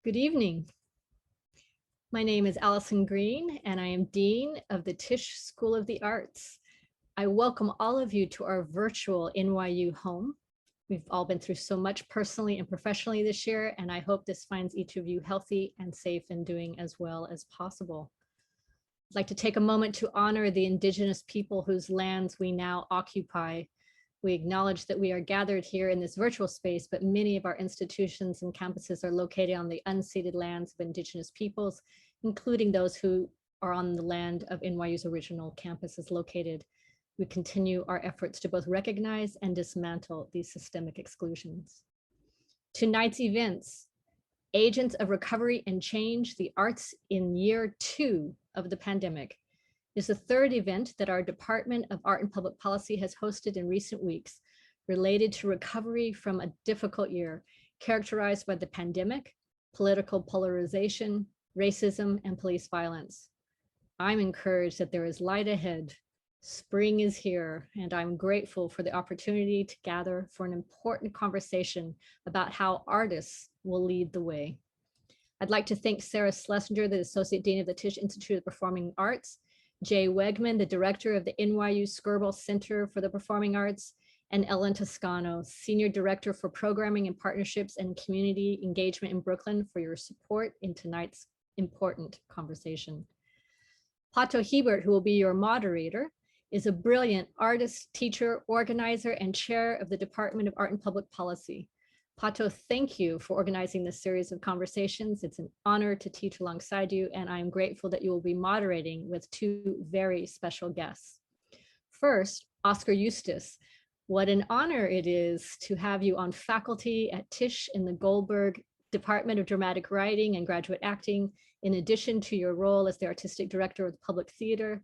Good evening. My name is Allison Green, and I am Dean of the Tisch School of the Arts. I welcome all of you to our virtual NYU home. We've all been through so much personally and professionally this year, and I hope this finds each of you healthy and safe and doing as well as possible. I'd like to take a moment to honor the Indigenous people whose lands we now occupy. We acknowledge that we are gathered here in this virtual space, but many of our institutions and campuses are located on the unceded lands of Indigenous peoples, including those who are on the land of NYU's original campus is located. We continue our efforts to both recognize and dismantle these systemic exclusions. Tonight's events, Agents of Recovery and Change, the Arts in Year 2 of the pandemic, is the third event that our Department of Art and Public Policy has hosted in recent weeks related to recovery from a difficult year characterized by the pandemic, political polarization, racism, and police violence. I'm encouraged that there is light ahead. Spring is here, and I'm grateful for the opportunity to gather for an important conversation about how artists will lead the way. I'd like to thank Sarah Schlesinger, the Associate Dean of the Tisch Institute of Performing Arts, Jay Wegman, the Director of the NYU Skirball Center for the Performing Arts, and Ellen Toscano, Senior Director for Programming and Partnerships and Community Engagement in Brooklyn, for your support in tonight's important conversation. Pato Hebert, who will be your moderator, is a brilliant artist, teacher, organizer, and chair of the Department of Art and Public Policy. Pato, thank you for organizing this series of conversations. It's an honor to teach alongside you, and I'm grateful that you will be moderating with two very special guests. First, Oskar Eustis. What an honor it is to have you on faculty at Tisch in the Goldberg Department of Dramatic Writing and Graduate Acting, in addition to your role as the Artistic Director of the Public Theater.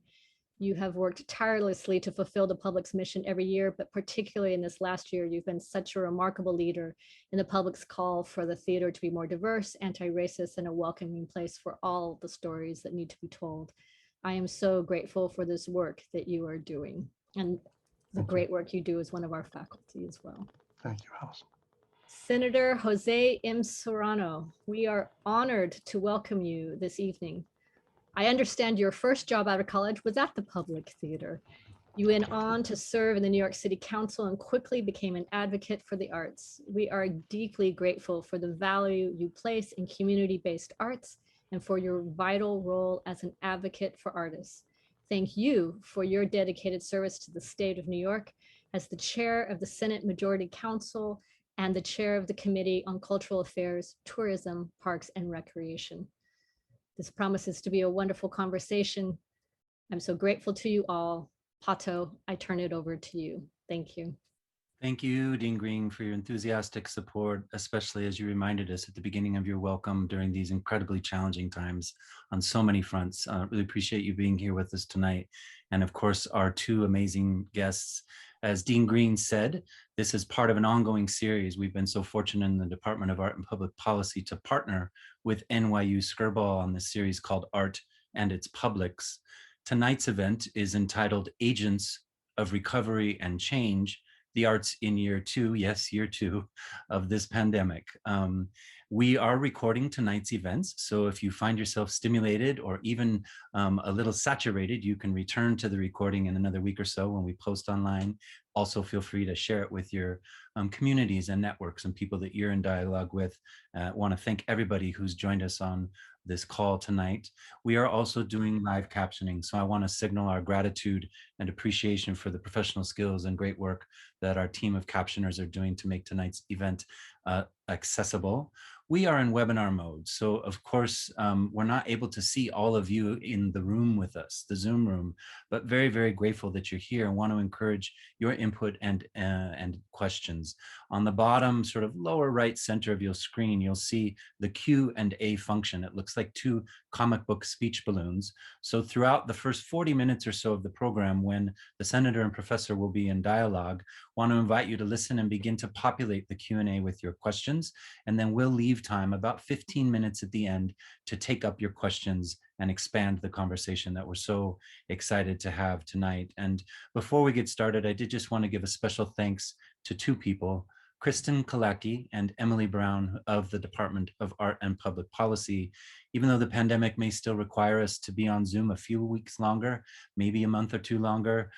You have worked tirelessly to fulfill the public's mission every year, but particularly in this last year, you've been such a remarkable leader in the public's call for the theater to be more diverse, anti-racist, and a welcoming place for all the stories that need to be told. I am so grateful for this work that you are doing, and the great work you do as one of our faculty as well. Thank you, Allison. Senator José M. Serrano, we are honored to welcome you this evening. I understand your first job out of college was at the Public Theater. You went on to serve in the New York City Council and quickly became an advocate for the arts. We are deeply grateful for the value you place in community-based arts and for your vital role as an advocate for artists. Thank you for your dedicated service to the state of New York as the chair of the Senate Majority Council and the chair of the Committee on Cultural Affairs, Tourism, Parks, and Recreation. This promises to be a wonderful conversation. I'm so grateful to you all. Pato, I turn it over to you. Thank you. Thank you, Dean Green, for your enthusiastic support, especially as you reminded us at the beginning of your welcome during these incredibly challenging times on so many fronts. Really appreciate you being here with us tonight. And of course, our two amazing guests. As Dean Green said, this is part of an ongoing series. We've been so fortunate in the Department of Art and Public Policy to partner with NYU Skirball on this series called Art and Its Publics. Tonight's event is entitled Agents of Recovery and Change, the Arts in Year 2, yes, Year 2 of this pandemic. We are recording tonight's events, so if you find yourself stimulated or even a little saturated, you can return to the recording in another week or so when we post online. Also feel free to share it with your communities and networks and people that you're in dialogue with. I want to thank everybody who's joined us on this call tonight. We are also doing live captioning, so I want to signal our gratitude and appreciation for the professional skills and great work that our team of captioners are doing to make tonight's event accessible. We are in webinar mode, so of course we're not able to see all of you in the room with us, the Zoom room, but very, very grateful that you're here and want to encourage your input and questions. On the bottom, sort of lower right center of your screen, you'll see the Q&A function. It looks like two comic book speech balloons. So throughout the first 40 minutes or so of the program, when the senator and professor will be in dialogue, want to invite you to listen and begin to populate the Q&A with your questions, and then we'll leave time about 15 minutes at the end to take up your questions and expand the conversation that we're so excited to have tonight. And before we get started, I did just want to give a special thanks to two people, Kristen Kalaki and Emily Brown of the Department of Art and Public Policy. Even though the pandemic may still require us to be on Zoom a few weeks longer, maybe a month or two longer,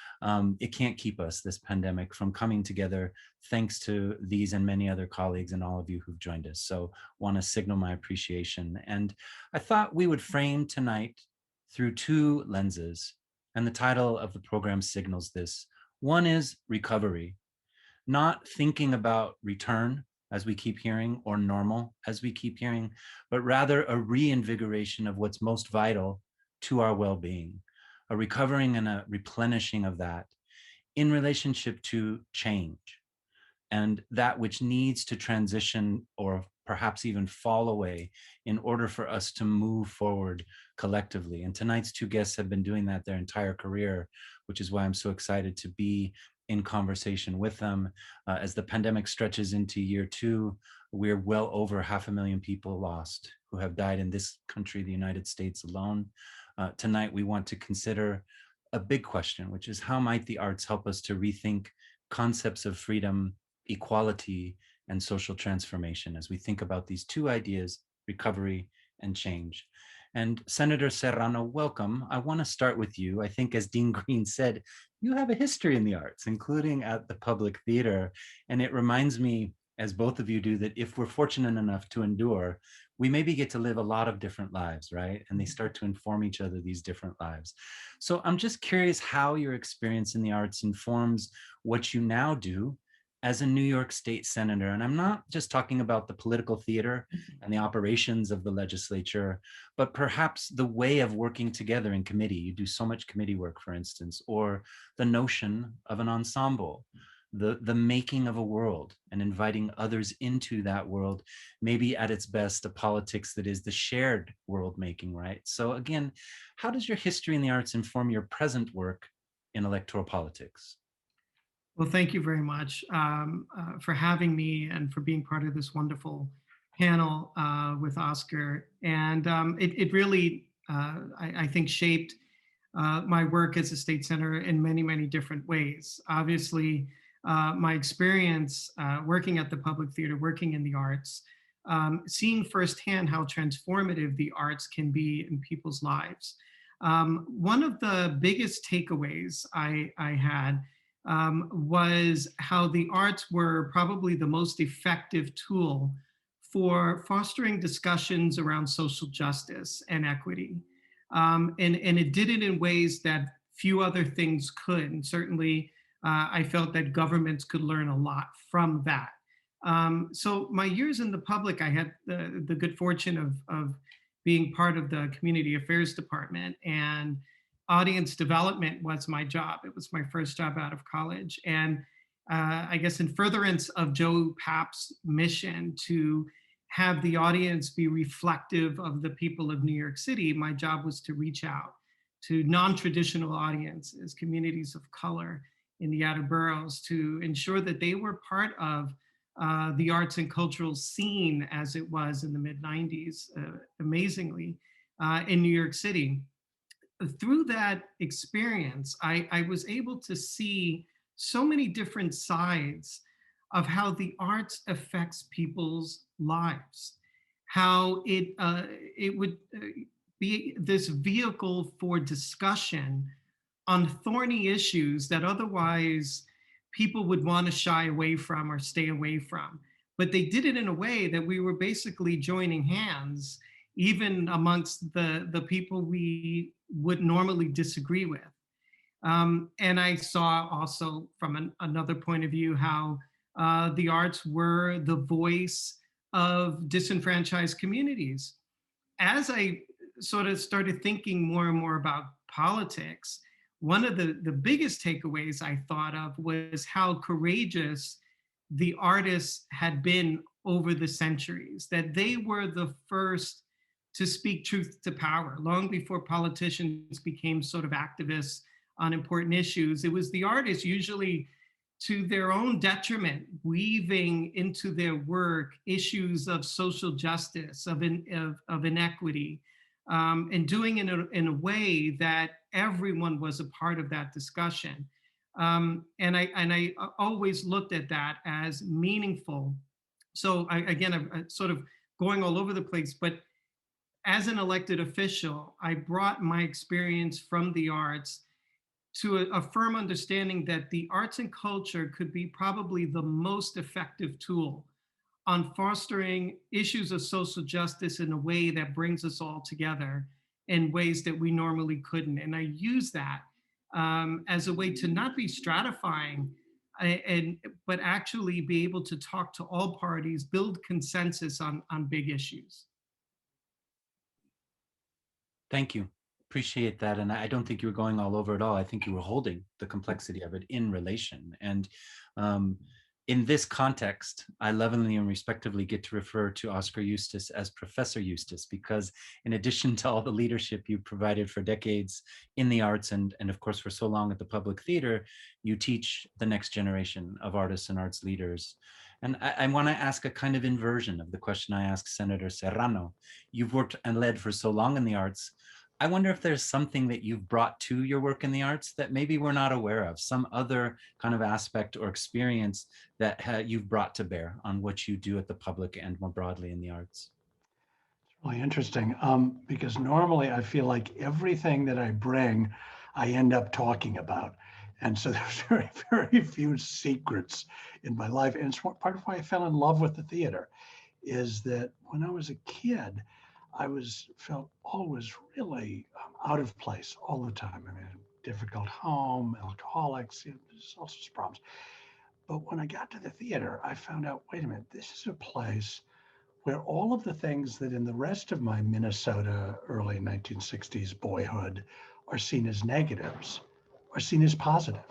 it can't keep us, this pandemic, from coming together, thanks to these and many other colleagues and all of you who've joined us. So want to signal my appreciation. And I thought we would frame tonight through two lenses, and the title of the program signals this. One is recovery, not thinking about return, as we keep hearing, or normal, as we keep hearing, but rather a reinvigoration of what's most vital to our well-being, a recovering and a replenishing of that in relationship to change and that which needs to transition or perhaps even fall away in order for us to move forward collectively. And tonight's two guests have been doing that their entire career, which is why I'm so excited to be in conversation with them. As the pandemic stretches into year two, we're well over 500,000 people lost who have died in this country, the United States alone. Tonight, we want to consider a big question, which is how might the arts help us to rethink concepts of freedom, equality, and social transformation as we think about these two ideas, recovery and change. And Senator Serrano, welcome. I want to start with you. I think, as Dean Green said, you have a history in the arts, including at the Public Theater. And it reminds me, as both of you do, that if we're fortunate enough to endure, we maybe get to live a lot of different lives, right? And they start to inform each other, these different lives. So I'm just curious how your experience in the arts informs what you now do as a New York State Senator. And I'm not just talking about the political theater and the operations of the legislature, but perhaps the way of working together in committee. You do so much committee work, for instance, or the notion of an ensemble, the making of a world and inviting others into that world, maybe at its best, a politics that is the shared world making, right? So again, how does your history in the arts inform your present work in electoral politics? Well, thank you very much for having me and for being part of this wonderful panel with Oscar. And it really, I think, shaped my work as a state senator in many, many different ways. Obviously, my experience working at the Public Theater, working in the arts, seeing firsthand how transformative the arts can be in people's lives. One of the biggest takeaways I had was how the arts were probably the most effective tool for fostering discussions around social justice and equity. And it did it in ways that few other things could. And certainly, I felt that governments could learn a lot from that. So my years in the public, I had the good fortune of being part of the community affairs department, and audience development was my job. It was my first job out of college. And I guess in furtherance of Joe Papp's mission to have the audience be reflective of the people of New York City, my job was to reach out to non-traditional audiences, communities of color in the outer boroughs, to ensure that they were part of the arts and cultural scene as it was in the mid-90s, amazingly, in New York City. Through that experience, I was able to see so many different sides of how the arts affects people's lives, how it would be this vehicle for discussion on thorny issues that otherwise people would want to shy away from or stay away from. But they did it in a way that we were basically joining hands, even amongst the people we would normally disagree with. And I saw also from another point of view how the arts were the voice of disenfranchised communities. As I sort of started thinking more and more about politics, one of the biggest takeaways I thought of was how courageous the artists had been over the centuries, that they were the first to speak truth to power. Long before politicians became sort of activists on important issues, it was the artists, usually to their own detriment, weaving into their work issues of social justice, of inequity, and doing it in a way that everyone was a part of that discussion. And I always looked at that as meaningful. So I'm sort of going all over the place, but as an elected official, I brought my experience from the arts to a firm understanding that the arts and culture could be probably the most effective tool on fostering issues of social justice in a way that brings us all together in ways that we normally couldn't. And I use that as a way to not be stratifying, but actually be able to talk to all parties, build consensus on big issues. Thank you. Appreciate that. And I don't think you were going all over at all. I think you were holding the complexity of it in relation. And um, in this context, I lovingly and respectively get to refer to Oskar Eustis as Professor Eustis, because in addition to all the leadership you provided for decades in the arts and of course for so long at the Public Theater, you teach the next generation of artists and arts leaders. And I want to ask a kind of inversion of the question I asked Senator Serrano. You've worked and led for so long in the arts. I wonder if there's something that you've brought to your work in the arts that maybe we're not aware of, some other kind of aspect or experience that you've brought to bear on what you do at the public and more broadly in the arts. Really interesting, because normally I feel like everything that I bring, I end up talking about. And so there's very, very few secrets in my life. And it's part of why I fell in love with the theater is that when I was a kid, felt always really out of place all the time. I mean, difficult home, alcoholics, there's all sorts of problems. But when I got to the theater, I found out, wait a minute, this is a place where all of the things that in the rest of my Minnesota early 1960s boyhood are seen as negatives are seen as positive.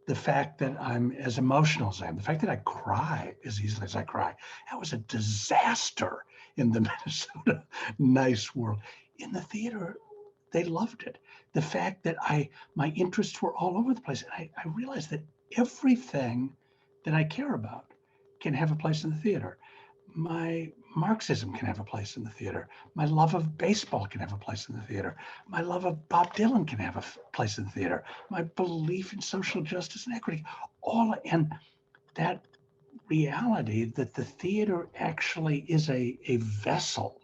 The fact that I'm as emotional as I am, the fact that I cry as easily as I cry, that was a disaster in the Minnesota nice world. In the theater, they loved it. The fact that my interests were all over the place. And I realized that everything that I care about can have a place in the theater. My Marxism can have a place in the theater. My love of baseball can have a place in the theater. My love of Bob Dylan can have a place in the theater. My belief in social justice and equity, and that reality that the theater actually is a vessel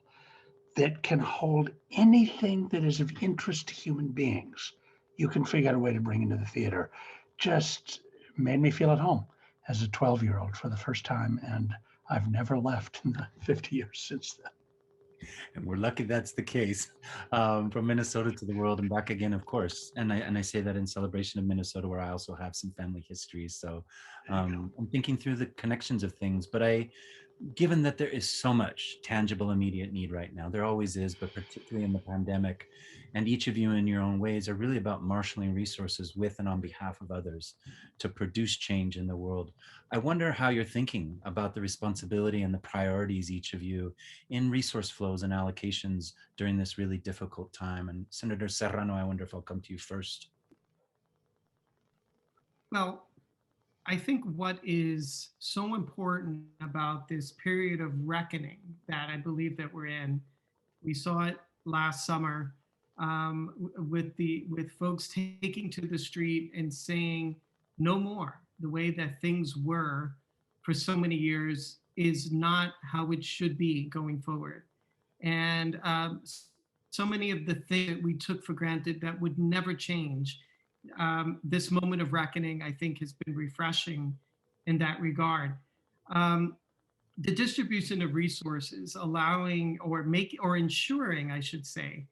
that can hold anything that is of interest to human beings. You can figure out a way to bring into the theater. Just made me feel at home as a 12-year-old for the first time. And I've never left in the 50 years since then. And we're lucky that's the case. From Minnesota to the world and back again, of course. And I say that in celebration of Minnesota, where I also have some family history. So I'm thinking through the connections of things, but given that there is so much tangible immediate need right now, there always is, but particularly in the pandemic, and each of you in your own ways are really about marshaling resources with and on behalf of others to produce change in the world. I wonder how you're thinking about the responsibility and the priorities, each of you, in resource flows and allocations during this really difficult time. And Senator Serrano, I wonder if I'll come to you first. Well, I think what is so important about this period of reckoning that I believe that we're in, we saw it last summer with folks taking to the street and saying no more. The way that things were for so many years is not how it should be going forward. And so many of the things that we took for granted that would never change, this moment of reckoning, I think, has been refreshing in that regard. The distribution of resources, allowing or ensuring, I should say,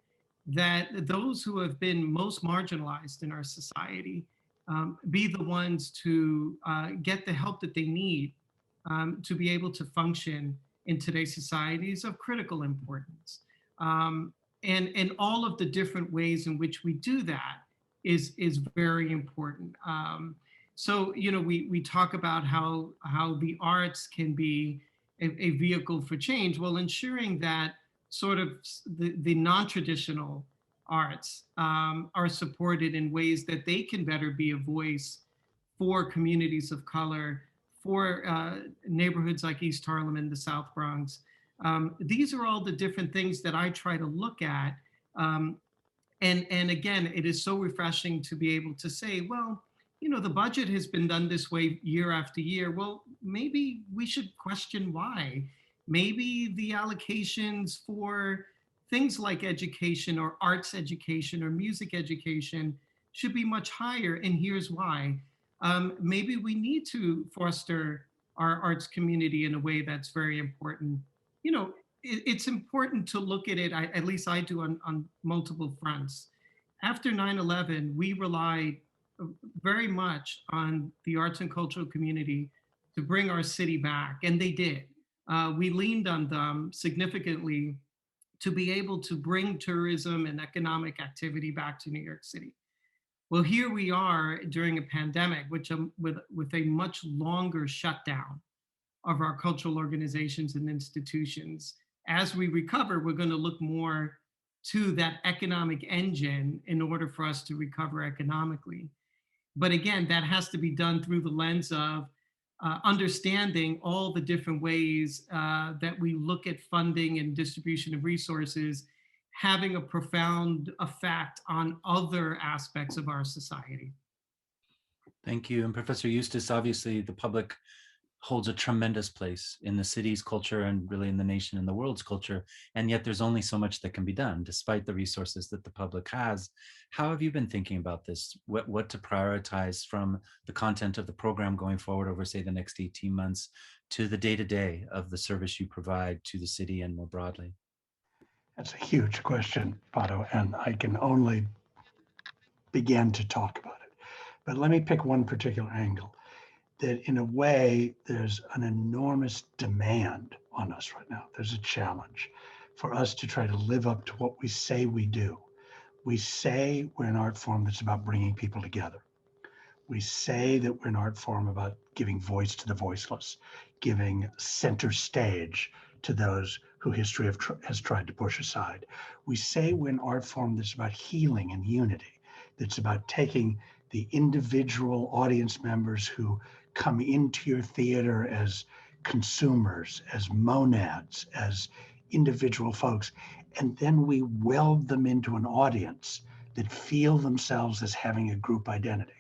that those who have been most marginalized in our society be the ones to get the help that they need to be able to function in today's society is of critical importance. And all of the different ways in which we do that is very important. So, we talk about how the arts can be a vehicle for change. Well, ensuring that sort of the non-traditional arts are supported in ways that they can better be a voice for communities of color, for neighborhoods like East Harlem and the South Bronx. These are all the different things that I try to look at. And again, it is so refreshing to be able to say, well, the budget has been done this way year after year. Well, maybe we should question why. Maybe the allocations for things like education or arts education or music education should be much higher. And here's why. Maybe we need to foster our arts community in a way that's very important. It's important to look at it, at least I do, on multiple fronts. After 9/11, we relied very much on the arts and cultural community to bring our city back, and they did. We leaned on them significantly to be able to bring tourism and economic activity back to New York City. Well, here we are during a pandemic, which with a much longer shutdown of our cultural organizations and institutions. As we recover, we're going to look more to that economic engine in order for us to recover economically. But again, that has to be done through the lens of understanding all the different ways that we look at funding and distribution of resources having a profound effect on other aspects of our society. Thank you. And Professor Eustis, obviously the public holds a tremendous place in the city's culture and really in the nation and the world's culture. And yet there's only so much that can be done despite the resources that the public has. How have you been thinking about this? What to prioritize from the content of the program going forward over, say, the next 18 months to the day-to-day of the service you provide to the city and more broadly? That's a huge question, Pato, and I can only begin to talk about it. But let me pick one particular angle. That in a way, there's an enormous demand on us right now. There's a challenge for us to try to live up to what we say we do. We say we're an art form that's about bringing people together. We say that we're an art form about giving voice to the voiceless, giving center stage to those who history has tried to push aside. We say we're an art form that's about healing and unity, that's about taking the individual audience members who come into your theater as consumers, as monads, as individual folks, and then we weld them into an audience that feel themselves as having a group identity.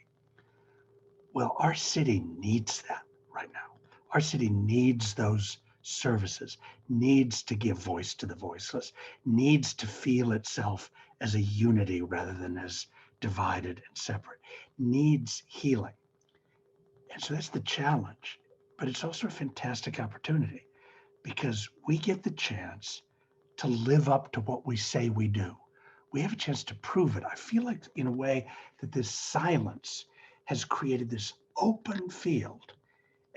Well, our city needs that right now. Our city needs those services, needs to give voice to the voiceless, needs to feel itself as a unity rather than as divided and separate, needs healing. And so that's the challenge. But it's also a fantastic opportunity because we get the chance to live up to what we say we do. We have a chance to prove it. I feel like, in a way, that this silence has created this open field.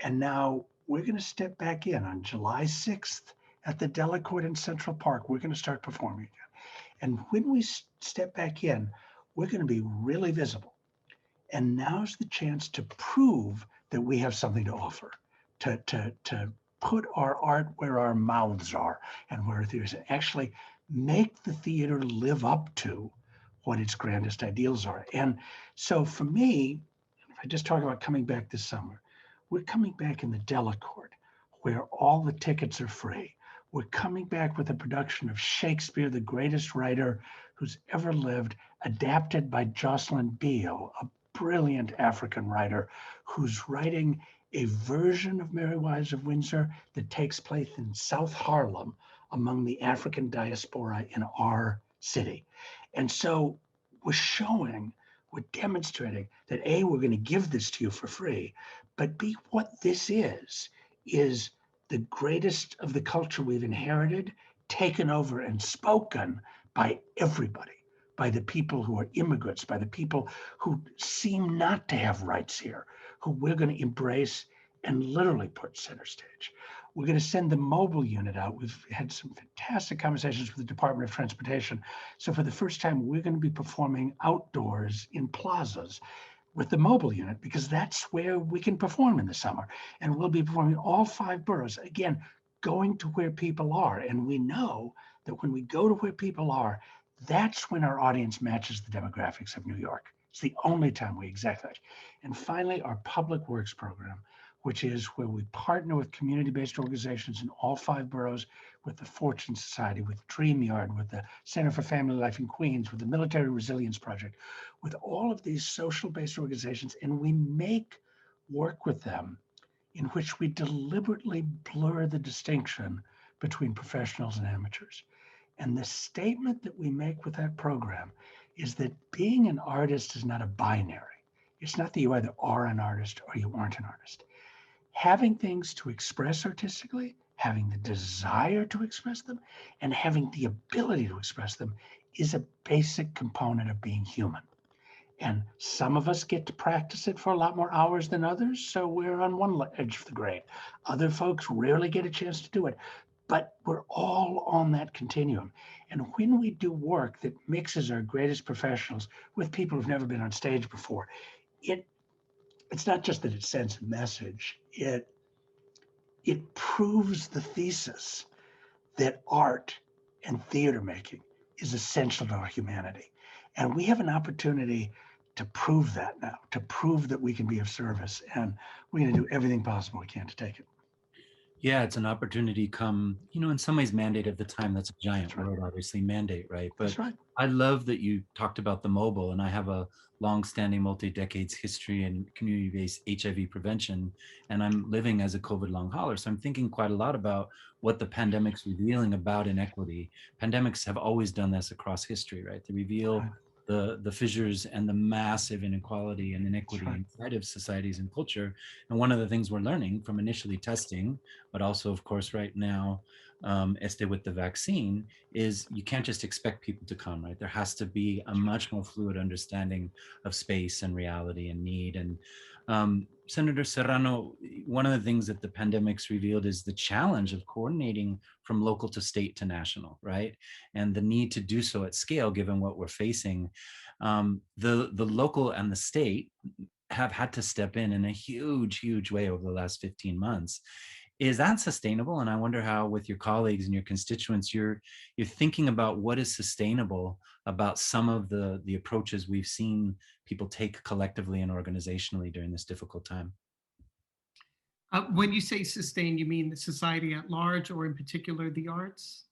And now we're going to step back in on July 6th at the Delacorte in Central Park. We're going to start performing again. And when we step back in, we're going to be really visible. And now's the chance to prove that we have something to offer, to put our art where our mouths are and where our theaters are, actually make the theater live up to what its grandest ideals are. And so for me, if I just talk about coming back this summer, we're coming back in the Delacorte, where all the tickets are free. We're coming back with a production of Shakespeare, the greatest writer who's ever lived, adapted by Jocelyn Beale, a brilliant African writer who's writing a version of Merry Wives of Windsor that takes place in South Harlem among the African diaspora in our city. And so we're demonstrating that A, we're going to give this to you for free, but B, what this is the greatest of the culture we've inherited, taken over and spoken by everybody, by the people who are immigrants, by the people who seem not to have rights here, who we're going to embrace and literally put center stage. We're going to send the mobile unit out. We've had some fantastic conversations with the Department of Transportation. So for the first time, we're going to be performing outdoors in plazas with the mobile unit, because that's where we can perform in the summer. And we'll be performing all 5 boroughs, again, going to where people are. And we know that when we go to where people are, that's when our audience matches the demographics of New York. It's the only time we exact that. And finally, our public works program, which is where we partner with community-based organizations in all 5 boroughs, with the Fortune Society, with DreamYard, with the Center for Family Life in Queens, with the Military Resilience Project, with all of these social-based organizations, and we make work with them in which we deliberately blur the distinction between professionals and amateurs. And the statement that we make with that program is that being an artist is not a binary. It's not that you either are an artist or you aren't an artist. Having things to express artistically, having the desire to express them, and having the ability to express them is a basic component of being human. And some of us get to practice it for a lot more hours than others, so we're on one edge of the grade. Other folks rarely get a chance to do it, but we're all on that continuum. And when we do work that mixes our greatest professionals with people who've never been on stage before, it's not just that it sends a message, it proves the thesis that art and theater making is essential to our humanity. And we have an opportunity to prove that now, to prove that we can be of service. And we're going to do everything possible we can to take it. Yeah, it's an opportunity come, in some ways mandate of the time. That's a giant word, obviously, mandate, right? But That's right. I love that you talked about the mobile, and I have a long-standing multi-decades history in community-based HIV prevention, and I'm living as a COVID long hauler. So I'm thinking quite a lot about what the pandemic's revealing about inequity. Pandemics have always done this across history, right? They reveal the fissures and the massive inequality and inequity inside of societies and culture. And one of the things we're learning from initially testing, but also, of course, right now, with the vaccine, is you can't just expect people to come, right? There has to be a much more fluid understanding of space and reality and need. And Senator Serrano, one of the things that the pandemic's revealed is the challenge of coordinating from local to state to national, right? And the need to do so at scale, given what we're facing. The local and the state have had to step in a huge way over the last 15 months. Is that sustainable? And I wonder how, with your colleagues and your constituents, you're thinking about what is sustainable about some of the approaches we've seen people take collectively and organizationally during this difficult time. When you say sustain, you mean the society at large, or in particular the arts?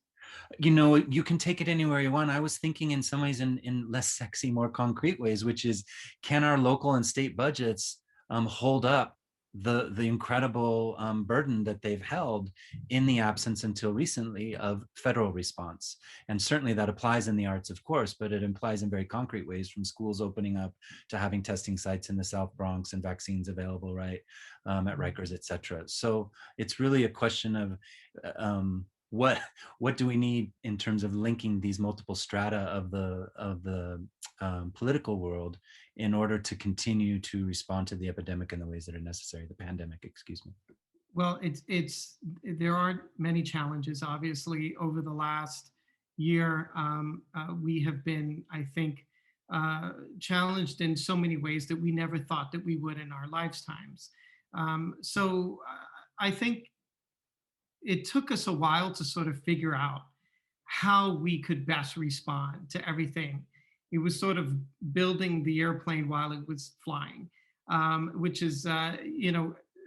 You can take it anywhere you want. I was thinking in some ways in less sexy, more concrete ways, which is, can our local and state budgets hold up the incredible burden that they've held in the absence until recently of federal response? And certainly that applies in the arts, of course, but it implies in very concrete ways, from schools opening up to having testing sites in the South Bronx and vaccines available, right, at Rikers, et cetera. So it's really a question of what do we need in terms of linking these multiple strata of the political world in order to continue to respond to the epidemic in the ways that are necessary, the pandemic, excuse me. Well, there are many challenges, obviously, over the last year. We have been, I think, challenged in so many ways that we never thought that we would in our lifetimes. So I think it took us a while to sort of figure out how we could best respond to everything. It was sort of building the airplane while it was flying, which is,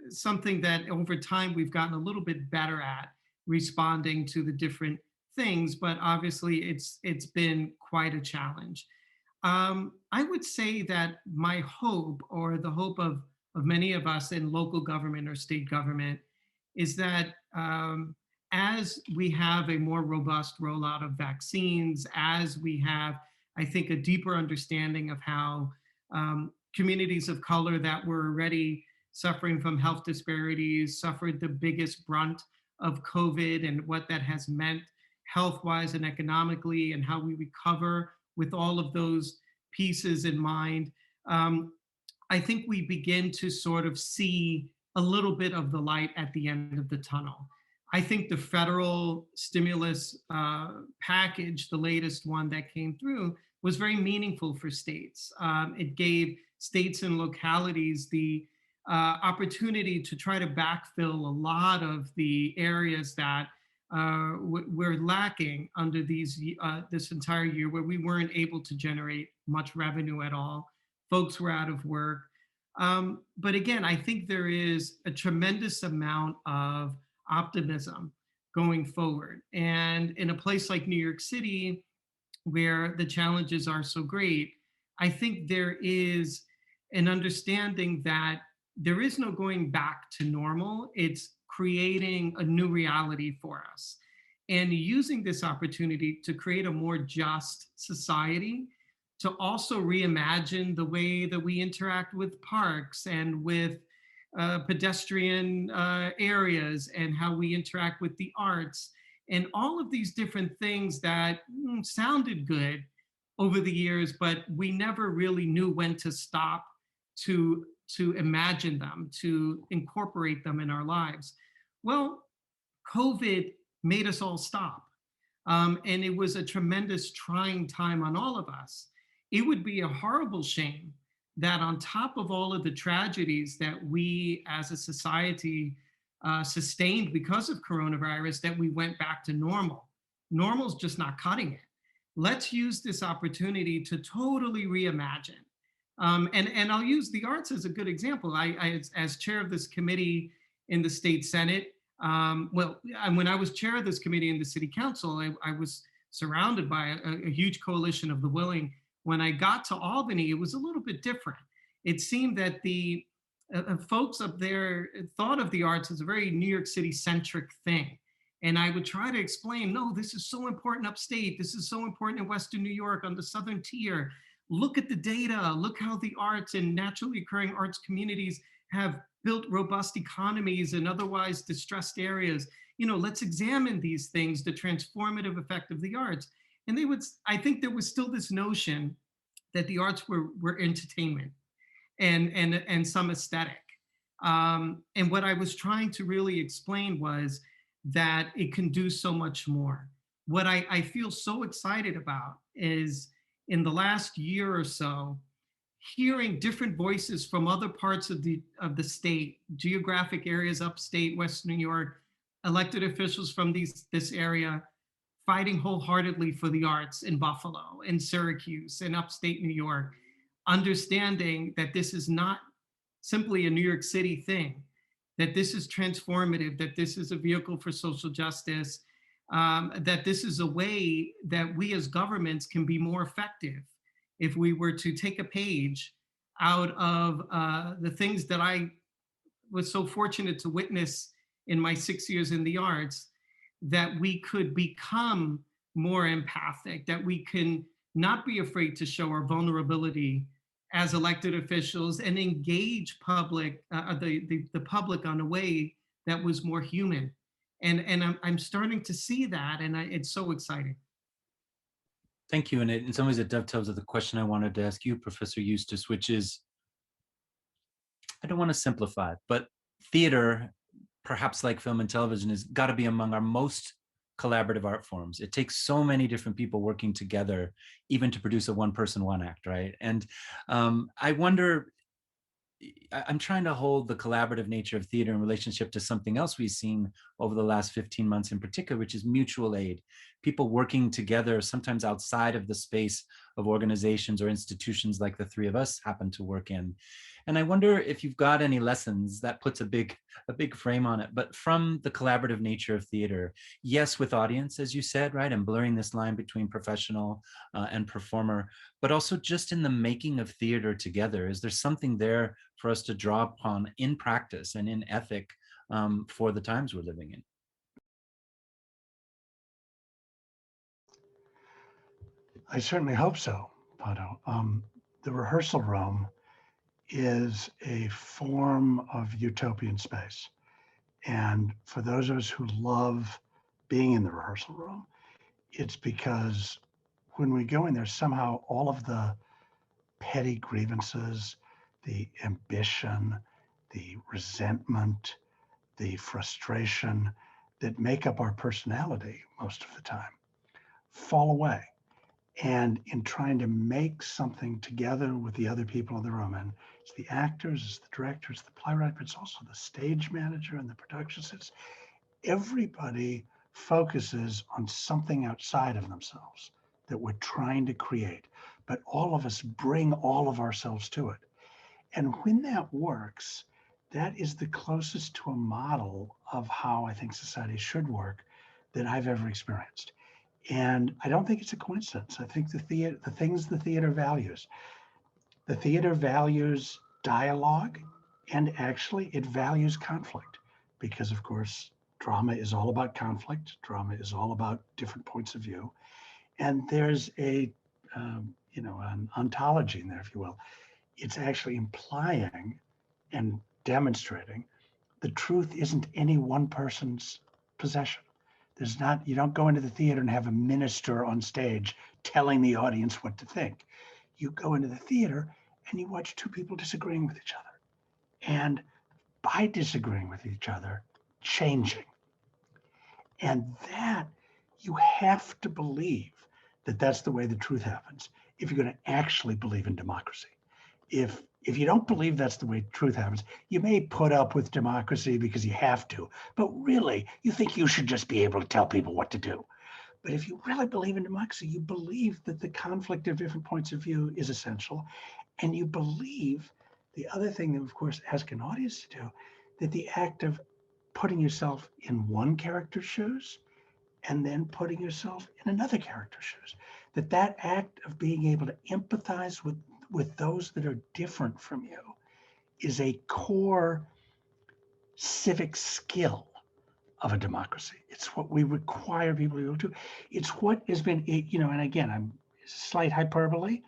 something that over time we've gotten a little bit better at responding to the different things, but obviously it's been quite a challenge. I would say that my hope, or the hope of many of us in local government or state government, is that as we have a more robust rollout of vaccines, as we have, I think, a deeper understanding of how communities of color that were already suffering from health disparities suffered the biggest brunt of COVID, and what that has meant health-wise and economically, and how we recover with all of those pieces in mind. I think we begin to sort of see a little bit of the light at the end of the tunnel. I think the federal stimulus package, the latest one that came through, was very meaningful for states. It gave states and localities the opportunity to try to backfill a lot of the areas that we're lacking under this entire year, where we weren't able to generate much revenue at all. Folks were out of work. But again, I think there is a tremendous amount of optimism going forward. And in a place like New York City, where the challenges are so great, I think there is an understanding that there is no going back to normal. It's creating a new reality for us and using this opportunity to create a more just society, to also reimagine the way that we interact with parks and with pedestrian areas, and how we interact with the arts, and all of these different things that sounded good over the years, but we never really knew when to stop to imagine them, to incorporate them in our lives. Well, COVID made us all stop. And it was a tremendous trying time on all of us. It would be a horrible shame that on top of all of the tragedies that we as a society sustained because of coronavirus, that we went back to normal. Normal's just not cutting it. Let's use this opportunity to totally reimagine. And I'll use the arts as a good example. As chair of this committee in the state Senate, when I was chair of this committee in the city council, I was surrounded by a huge coalition of the willing. When I got to Albany, it was a little bit different. It seemed that the folks up there thought of the arts as a very New York City centric thing. And I would try to explain, no, this is so important upstate. This is so important in Western New York on the Southern tier. Look at the data. Look how the arts and naturally occurring arts communities have built robust economies in otherwise distressed areas. Let's examine these things, the transformative effect of the arts. And I think there was still this notion that the arts were entertainment and some aesthetic. And what I was trying to really explain was that it can do so much more. What I feel so excited about is, in the last year or so, hearing different voices from other parts of the state, geographic areas, upstate, Western New York, elected officials from this area, fighting wholeheartedly for the arts in Buffalo and Syracuse and upstate New York, understanding that this is not simply a New York City thing, that this is transformative, that this is a vehicle for social justice, that this is a way that we as governments can be more effective. If we were to take a page out of the things that I was so fortunate to witness in my 6 years in the arts, that we could become more empathic, that we can not be afraid to show our vulnerability as elected officials and engage the public on a way that was more human. And I'm starting to see that, and it's so exciting. Thank you. And in some ways, it dovetails with the question I wanted to ask you, Professor Eustis, which is, I don't want to simplify it, but theater, perhaps like film and television, has got to be among our most collaborative art forms. It takes so many different people working together, even to produce a one person, one act, right? And I wonder, I'm trying to hold the collaborative nature of theater in relationship to something else we've seen over the last 15 months in particular, which is mutual aid. People working together, sometimes outside of the space of organizations or institutions like the three of us happen to work in. And I wonder if you've got any lessons, that puts a big frame on it, but from the collaborative nature of theater, yes, with audience, as you said, right, and blurring this line between professional and performer, but also just in the making of theater together. Is there something there for us to draw upon in practice and in ethic for the times we're living in? I certainly hope so, Pato. The rehearsal room is a form of utopian space. And for those of us who love being in the rehearsal room, it's because when we go in there, somehow all of the petty grievances, the ambition, the resentment, the frustration that make up our personality most of the time fall away. And in trying to make something together with the other people in the room, and it's the actors, it's the director, it's the playwright, but it's also the stage manager and the production assistants. Everybody focuses on something outside of themselves that we're trying to create, but all of us bring all of ourselves to it. And when that works, that is the closest to a model of how I think society should work that I've ever experienced. And I don't think it's a coincidence. I think the things the theater values, the theater values dialogue, and actually it values conflict because, of course, drama is all about conflict. Drama is all about different points of view. And there's an ontology in there, if you will. It's actually implying and demonstrating the truth isn't any one person's possession. You don't go into the theater and have a minister on stage telling the audience what to think. You go into the theater and you watch two people disagreeing with each other. And by disagreeing with each other, changing. And that you have to believe that that's the way the truth happens if you're going to actually believe in democracy. If you don't believe that's the way truth happens, you may put up with democracy because you have to, but really you think you should just be able to tell people what to do. But if you really believe in democracy, you believe that the conflict of different points of view is essential. And you believe the other thing that, of course, ask an audience to do, that the act of putting yourself in one character's shoes and then putting yourself in another character's shoes, that act of being able to empathize with those that are different from you is a core civic skill of a democracy. It's what we require people to be able to. It's what has been, and again, I'm slight hyperbole,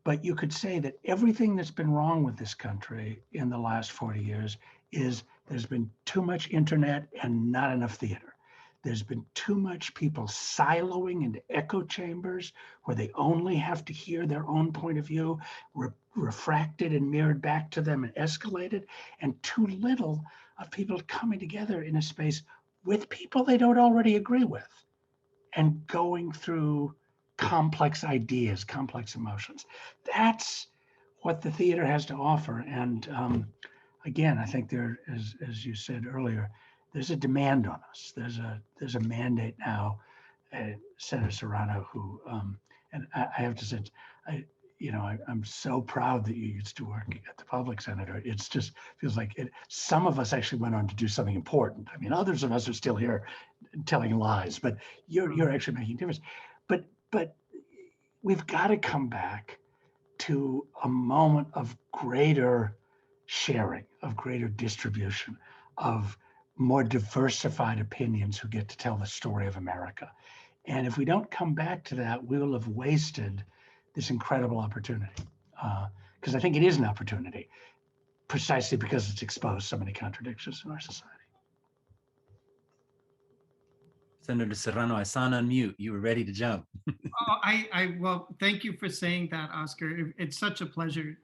but you could say that everything that's been wrong with this country in the last 40 years is there's been too much internet and not enough theater. There's been too much people siloing into echo chambers where they only have to hear their own point of view, refracted and mirrored back to them and escalated, and too little of people coming together in a space with people they don't already agree with and going through complex ideas, complex emotions. That's what the theater has to offer. And again, I think there, as you said earlier, there's a demand on us. There's a mandate now. Senator Serrano, who, and I have to say, I'm so proud that you used to work at the public, Senator. It's just feels like it. Some of us actually went on to do something important. I mean, others of us are still here telling lies, but you're actually making a difference. But we've got to come back to a moment of greater sharing, of greater distribution, of more diversified opinions who get to tell the story of America. And if we don't come back to that, we will have wasted this incredible opportunity. Because I think it is an opportunity, precisely because it's exposed so many contradictions in our society. Senator Serrano, I saw on mute. You were ready to jump. Well, thank you for saying that, Oskar. It's such a pleasure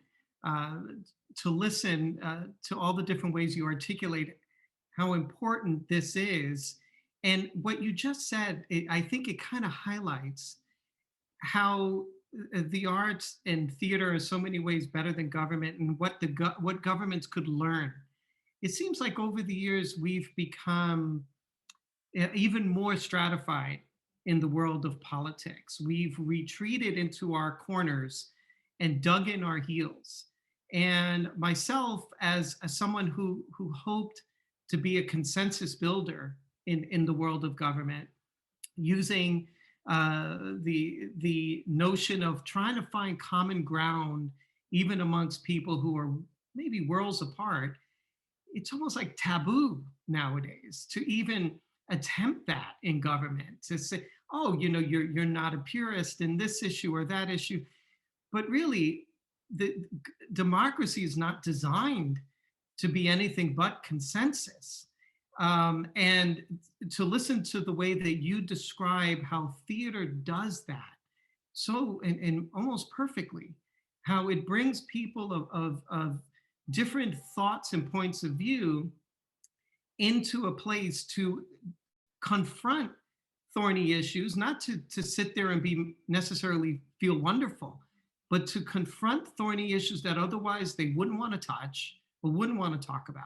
to listen to all the different ways you articulate how important this is. And what you just said, I think it kind of highlights how the arts and theater are so many ways better than government and what governments could learn. It seems like over the years, we've become even more stratified in the world of politics. We've retreated into our corners and dug in our heels. And myself, as someone who hoped to be a consensus builder in the world of government, using the notion of trying to find common ground, even amongst people who are maybe worlds apart, it's almost like taboo nowadays to even attempt that in government, to say, oh, you're not a purist in this issue or that issue. But really, the democracy is not designed to be anything but consensus. And to listen to the way that you describe how theater does that so and almost perfectly, how it brings people of different thoughts and points of view into a place to confront thorny issues, not to sit there and be necessarily feel wonderful, but to confront thorny issues that otherwise they wouldn't want to touch or wouldn't want to talk about.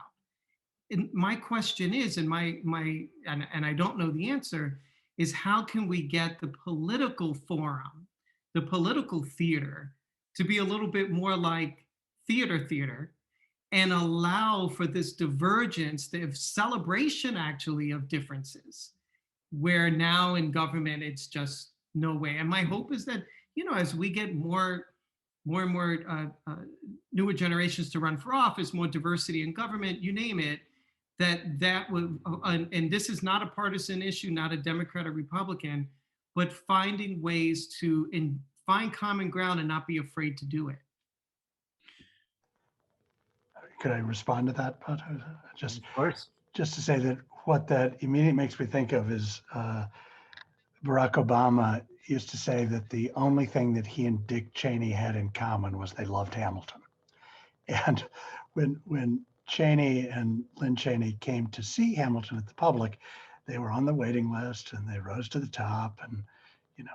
And my question is, and I don't know the answer, is how can we get the political forum, the political theater, to be a little bit more like theater, and allow for this divergence, the celebration actually of differences, where now in government, it's just no way. And my hope is that, as we get more and more newer generations to run for office, more diversity in government, you name it, that would, and this is not a partisan issue, not a Democrat or Republican, but finding ways to find common ground and not be afraid to do it. Could I respond to that, Pato? Of course. Just to say that what that immediately makes me think of is Barack Obama used to say that the only thing that he and Dick Cheney had in common was they loved Hamilton. And when Cheney and Lynn Cheney came to see Hamilton at the Public, they were on the waiting list and they rose to the top, and I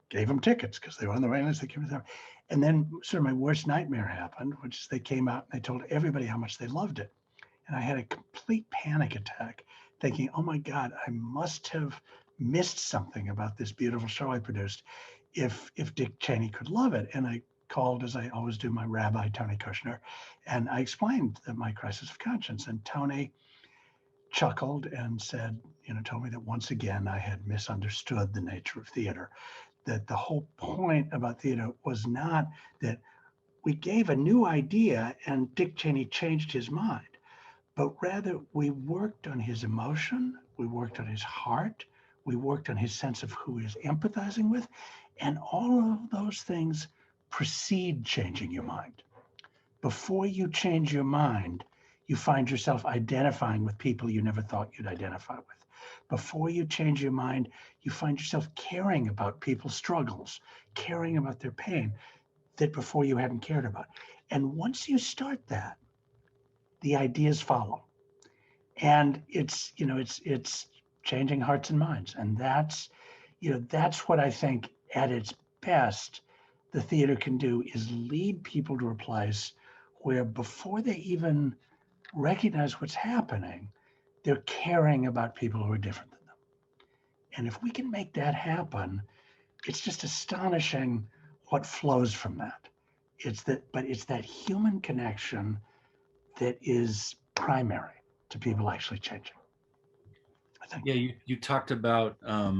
gave them tickets because they were on the waiting list. They came to them. And then sort of my worst nightmare happened, which is they came out and they told everybody how much they loved it. And I had a complete panic attack thinking, oh my God, I must have missed something about this beautiful show I produced if Dick Cheney could love it. And I called, as I always do, my rabbi, Tony Kushner, and I explained my crisis of conscience. And Tony chuckled and said, told me that once again I had misunderstood the nature of theater, that the whole point about theater was not that we gave a new idea and Dick Cheney changed his mind, but rather we worked on his emotion, we worked on his heart, we worked on his sense of who he is empathizing with, and all of those things precede changing your mind. Before you change your mind, you find yourself identifying with people you never thought you'd identify with. Before you change your mind, you find yourself caring about people's struggles, caring about their pain that before you hadn't cared about. And once you start that, the ideas follow. And it's changing hearts and minds. And that's what I think at its best the theater can do, is lead people to a place where before they even recognize what's happening, they're caring about people who are different than them. And if we can make that happen, it's just astonishing what flows from that. But it's that human connection that is primary to people actually changing, I think. Yeah, you talked about a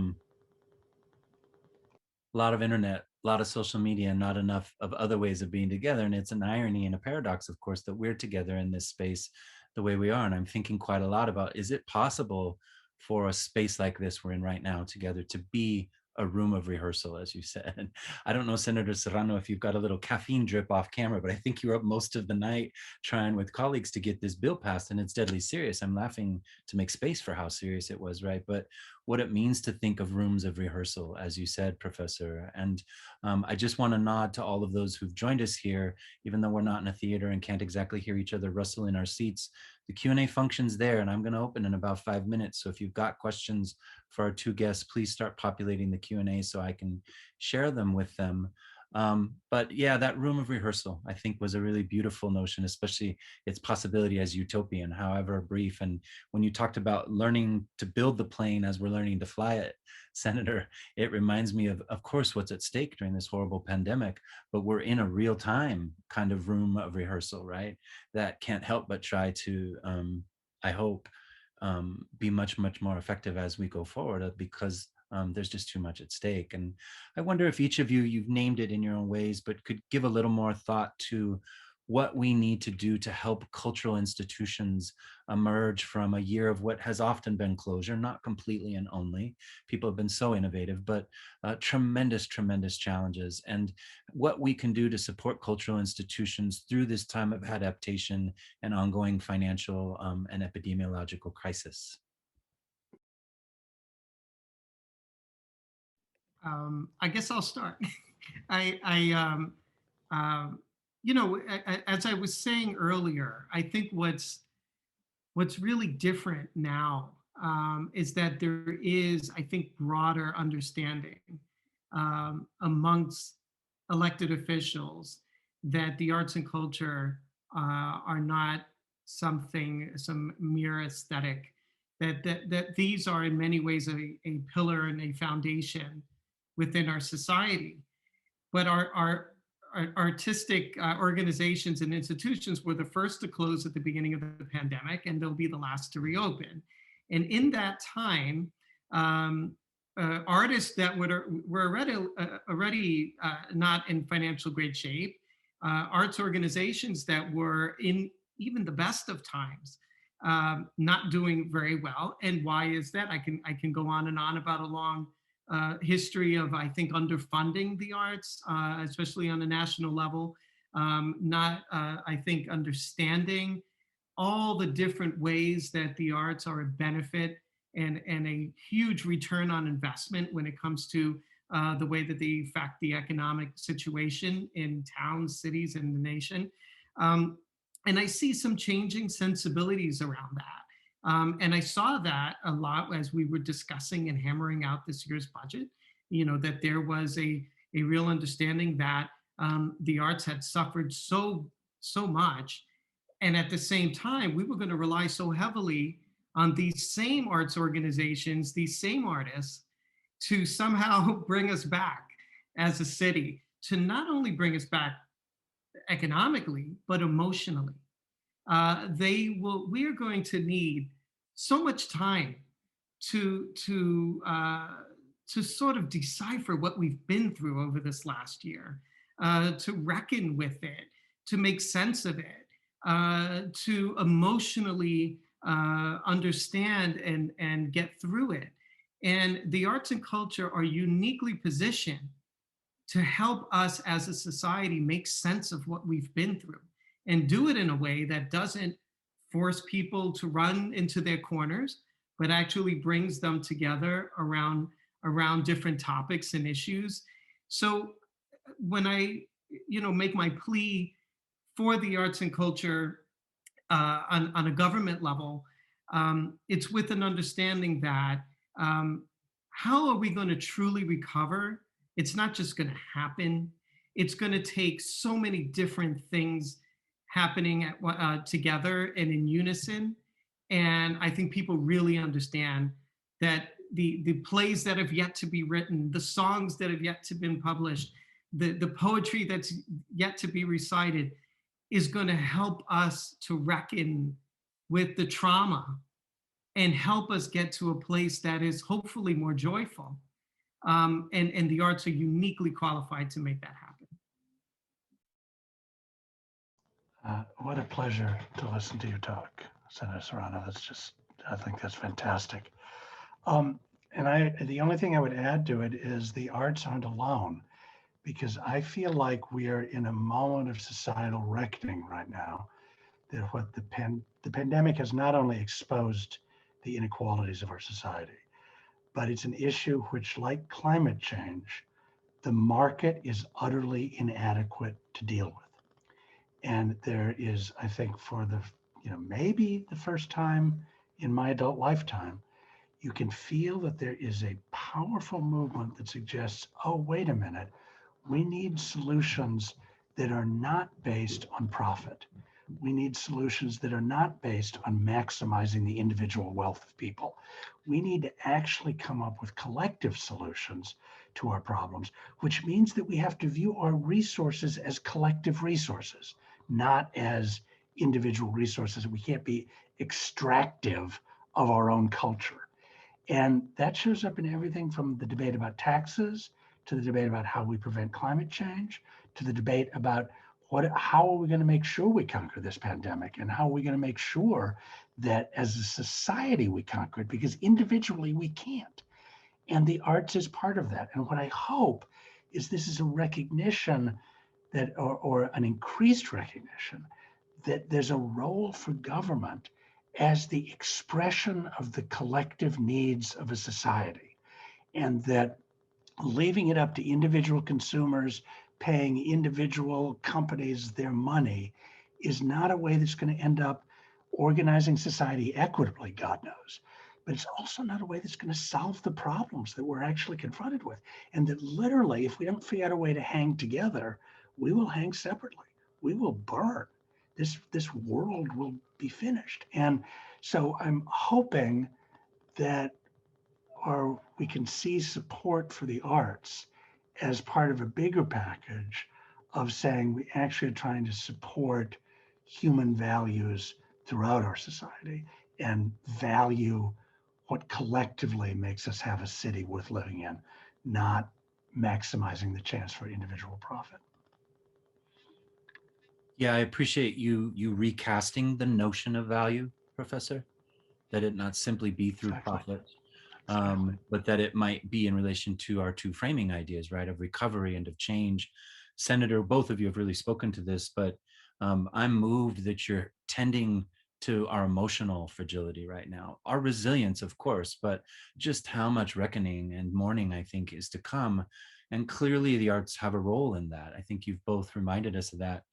lot of internet, a lot of social media, and not enough of other ways of being together. And it's an irony and a paradox, of course, that we're together in this space the way we are. And I'm thinking quite a lot about, is it possible for a space like this we're in right now together to be a room of rehearsal, as you said? And I don't know, Senator Serrano, if you've got a little caffeine drip off camera, but I think you were up most of the night trying with colleagues to get this bill passed, and it's deadly serious. I'm laughing to make space for how serious it was, right? But what it means to think of rooms of rehearsal, as you said, Professor. And I just want to nod to all of those who've joined us here, even though we're not in a theater and can't exactly hear each other rustle in our seats. The Q&A function's there, and I'm going to open in about 5 minutes. So if you've got questions for our two guests, please start populating the Q&A so I can share them with them. But yeah, that room of rehearsal, I think, was a really beautiful notion, especially its possibility as utopian, however brief. And when you talked about learning to build the plane as we're learning to fly it, Senator, it reminds me of course, what's at stake during this horrible pandemic, but we're in a real time kind of room of rehearsal, right? That can't help but try to, I hope, be much, much more effective as we go forward, because there's just too much at stake. And I wonder if each of you, you've named it in your own ways, but could give a little more thought to what we need to do to help cultural institutions emerge from a year of what has often been closure, not completely and only. People have been so innovative, but tremendous, tremendous challenges, and what we can do to support cultural institutions through this time of adaptation and ongoing financial and epidemiological crisis. I guess I'll start. As I was saying earlier, I think what's really different now is that there is, I think, broader understanding amongst elected officials that the arts and culture are not some mere aesthetic, that these are in many ways a pillar and a foundation within our society. But artistic organizations and institutions were the first to close at the beginning of the pandemic, and they'll be the last to reopen. And in that time, artists that were already not in financial great shape, arts organizations that were in even the best of times, not doing very well. And why is that? I can go on and on about a long history of, I think, underfunding the arts, especially on a national level, I think, understanding all the different ways that the arts are a benefit and a huge return on investment when it comes to the way that they affect the economic situation in towns, cities, and the nation. And I see some changing sensibilities around that. And I saw that a lot as we were discussing and hammering out this year's budget, that there was a real understanding that the arts had suffered so much. And at the same time, we were going to rely so heavily on these same arts organizations, these same artists, to somehow bring us back as a city, to not only bring us back economically, but emotionally. We are going to need so much time to sort of decipher what we've been through over this last year, to reckon with it, to make sense of it, to emotionally understand and get through it. And the arts and culture are uniquely positioned to help us as a society make sense of what we've been through, and do it in a way that doesn't force people to run into their corners, but actually brings them together around different topics and issues. So when I make my plea for the arts and culture on a government level, it's with an understanding that how are we going to truly recover? It's not just going to happen. It's going to take so many different things happening together and in unison. And I think people really understand that the plays that have yet to be written, the songs that have yet to be published, the poetry that's yet to be recited is going to help us to reckon with the trauma and help us get to a place that is hopefully more joyful. And the arts are uniquely qualified to make that happen. What a pleasure to listen to you talk, Senator Serrano. I think that's fantastic. And the only thing I would add to it is the arts aren't alone, because I feel like we are in a moment of societal reckoning right now, that what the pandemic has not only exposed the inequalities of our society, but it's an issue which, like climate change, the market is utterly inadequate to deal with. And there is, I think, for maybe the first time in my adult lifetime, you can feel that there is a powerful movement that suggests, oh, wait a minute, we need solutions that are not based on profit. We need solutions that are not based on maximizing the individual wealth of people. We need to actually come up with collective solutions to our problems, which means that we have to view our resources as collective resources, not as individual resources. We can't be extractive of our own culture. And that shows up in everything from the debate about taxes, to the debate about how we prevent climate change, to the debate about how are we going to make sure we conquer this pandemic, and how are we going to make sure that as a society we conquer it, because individually we can't. And the arts is part of that. And what I hope is this is a recognition that, or an increased recognition, that there's a role for government as the expression of the collective needs of a society, and that leaving it up to individual consumers, paying individual companies their money, is not a way that's going to end up organizing society equitably, God knows. But it's also not a way that's going to solve the problems that we're actually confronted with. And that literally, if we don't figure out a way to hang together, we will hang separately. We will burn. This world will be finished. And so I'm hoping that we can see support for the arts as part of a bigger package of saying we actually are trying to support human values throughout our society and value what collectively makes us have a city worth living in, not maximizing the chance for individual profit. Yeah, I appreciate you recasting the notion of value, Professor, that it not simply be through Exactly. profit, Exactly. but that it might be in relation to our two framing ideas, right, of recovery and of change. Senator, both of you have really spoken to this, but I'm moved that you're tending to our emotional fragility right now, our resilience, of course, but just how much reckoning and mourning I think is to come. And clearly the arts have a role in that. I think you've both reminded us of that.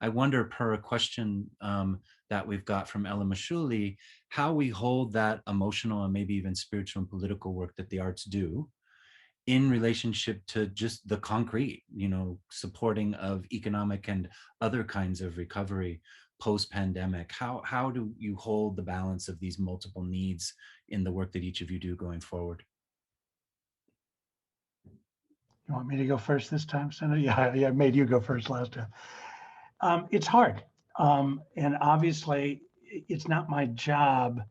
I wonder, per a question that we've got from Ella Mashuli, how we hold that emotional and maybe even spiritual and political work that the arts do in relationship to just the concrete, supporting of economic and other kinds of recovery post-pandemic. How do you hold the balance of these multiple needs in the work that each of you do going forward? You want me to go first this time, Senator? Yeah, I made you go first last time. It's hard. And obviously, it's not my job